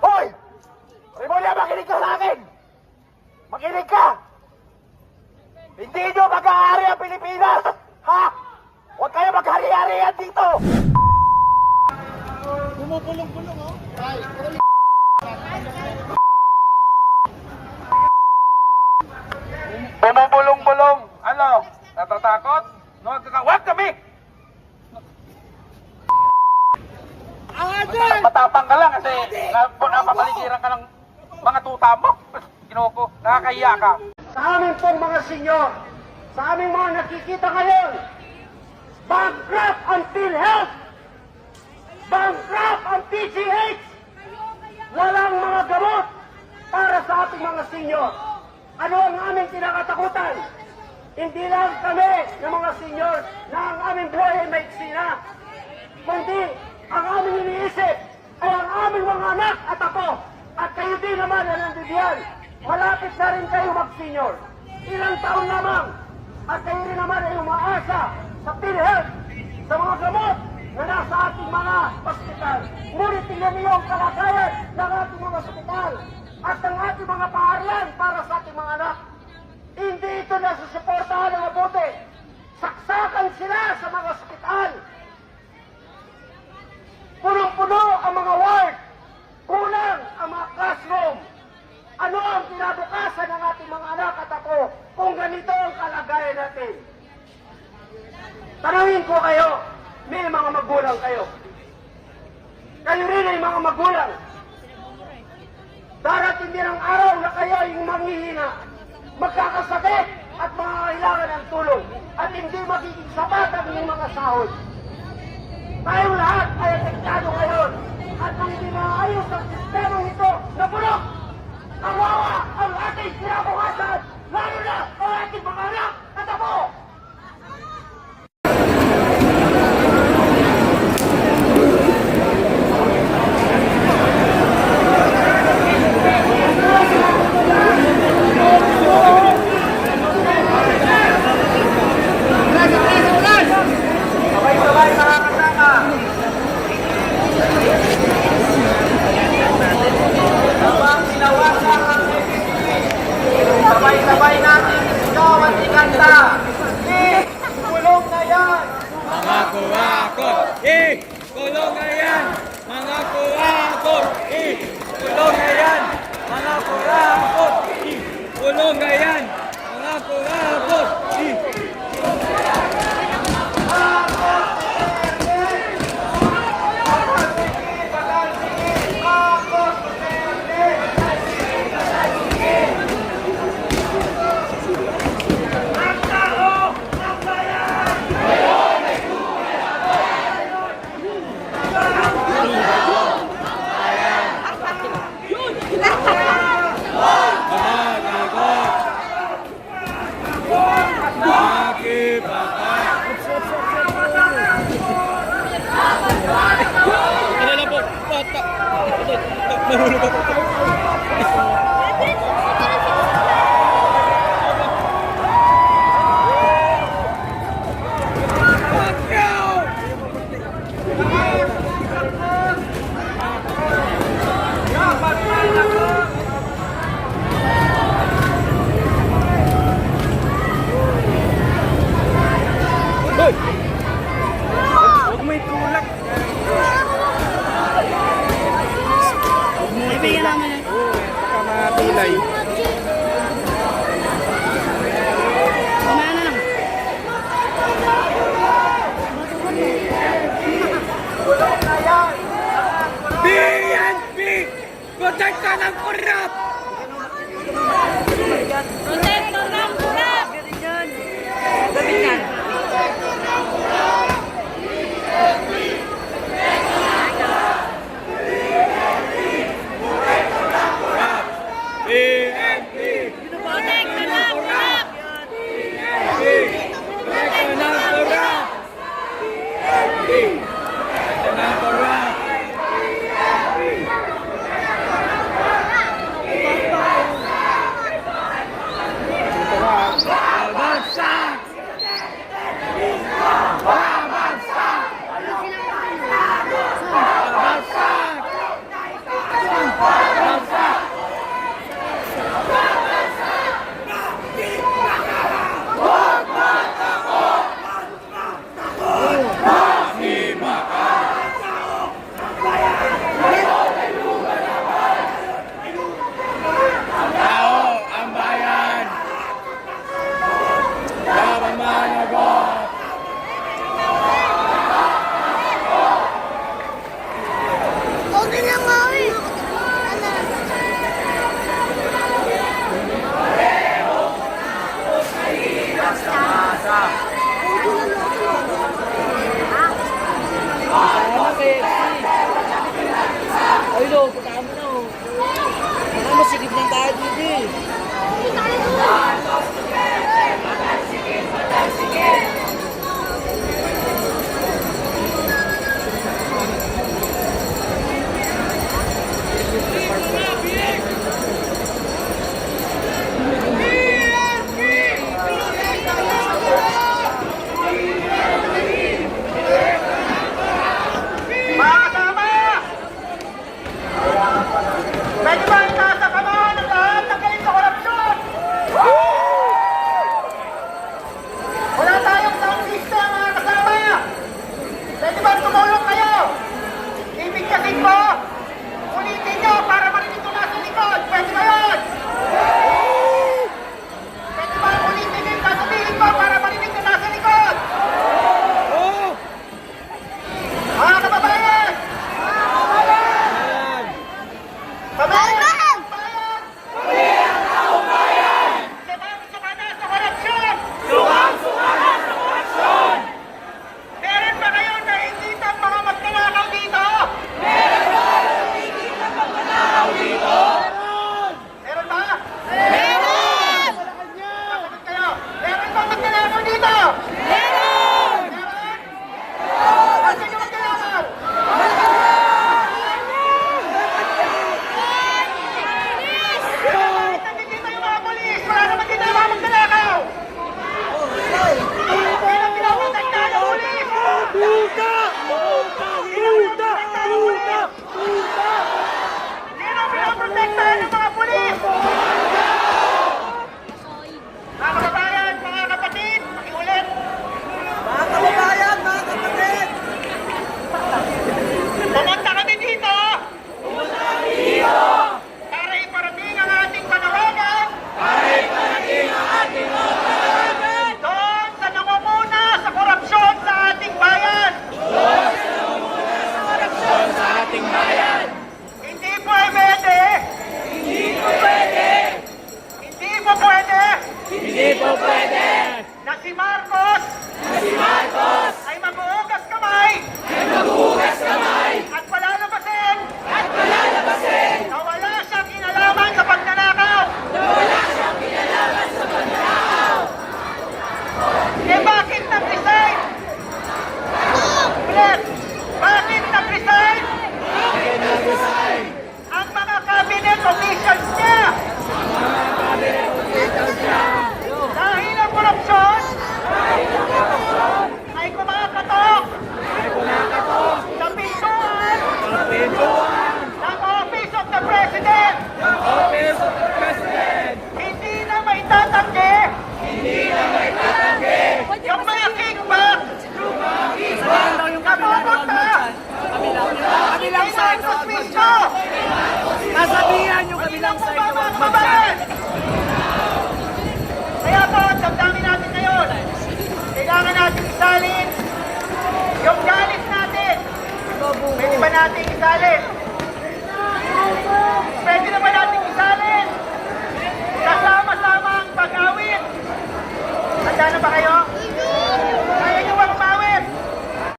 Hoy! Remulla, makinig ka sa akin! Makinig ka! Hindi nyo mag-aari ang Pilipinas! Ha? Huwag kayo maghari-harian dito! Bumubulong-bulong, oh. Bumubulong-bulong! Ano? Natatakot? No, huwag kami! Matapang ka lang kasi napapaligiran ka ng mga tuta mo. Kinoko, nakakahiya ka. Sa amin pong mga senyor, sa aming mga nakikita ngayon, bankrupt ang PhilHealth, bankrupt ang PGH, walang mga gamot para sa ating mga senyor. Ano ang aming kinakatakutan? Hindi lang kami ng mga senyor na ang aming buhay ay maiksi na, kundi ang aming iniisip ay ang aming mga anak at apo. At kayo din naman na nandiyan, malapit na rin kayo mag-senior. Ilang taon lamang at kayo rin naman ay umaasa sa PhilHealth, sa mga gamot na nasa ating mga ospital. Ngunit tingnan niyo ang kalagayan ng ating mga ospital at ng ating mga paaralan para sa ating mga anak. Hindi ito nasusuportahan ng mabuti. Saksakan sila sa mga ospital. Punong-puno ang mga ward. Kulang ang mga classroom. Ano ang kinabukasan ng ating mga anak at ako kung ganito ang kalagayan natin? Tanungin ko kayo, may mga magulang kayo. Kayo rin ay mga magulang. Darating din ang araw na kayo ay manghihina, magkakasakit at mangangailangan ng tulong at hindi magiging sapat ang inyong mga sahod. Tayong lahat ay apektado ngayon at kung hindi maayos ang sistema ito na bulok, kawawa ang ating kinabukasan, lalo na ang ating mga anak at apo. Sabay-sabay mga kasama. Habang sinawasak ang PPP, sabay-sabay natin ikaw at ikanta. Kulong na yan! Mga kurakot, kulong na yan! Mga kurakot, kulong na yan! Mga kurakot, kulong na yan! Mga kurakot, nahulog ako. Hoy! Huwag may tulak. Bibigyan naman na. Oo, baka matilay. Kumana lang. PNP! Protekta ng korap! Protector ng kurap! Gabitan. PNP! Protector ng kurap! PNP! Protekta ng korap! PNP! Protekta ng korap! Nagigib lang tayo, Didi. Mga kasama! Pwede ba itasa kamahan ng lahat ng galing sa korupsyon? Wala tayong sound system, mga kasama! Pwede ba tumulong kayo? Ibigkasin ko! Ulitin nyo para marinig ko nasa likod! Pwede ba yun? Pwede ba ulitin nyo yung sasabihin ko para marinig ko nasa likod? Oo! Mga kababayan! Kababayan! Sukang-suka na sa korupsyon! Meron ba kayong nakikitang mga magnanakaw dito? Meron ba? Sasagot kayo. Meron ba magnanakaw dito? Meron! Asan yung magnanakaw? Bakit nandito yung mga polis? Wala naman dito yung mga magnanakaw! Sino pinaprotektahan ng polis? Sino pinaprotektahan ng mga polis? Mga kababayan, mga kapatid, pakiulit. Pumunta kami dito. Para iparating ang ating panawagan. Doon sa namumuna sa korupsyon sa ating bayan. Hindi po pwede. Hindi po pwede Na si Marcos ay maghuhugas kamay at palalabasin na wala siyang kinalaman sa pagnanakaw. Eh bakit nag-resign? Ulit, bakit nag-resign? Ang mga cabinet officials niya dahil ang korupsyon ay kumakatok sa pintuan ng Office of the President. Hindi na maitatanggi yung mga kickback na pupunta kay Marcos mismo. Nasabihan yung kabilang Ilang side pa na mga wag kababayan? Kaya po, ang damdamin natin ngayon, kailangan natin isalin yung galit natin. Pwede ba natin isalin? Pwede na ba natin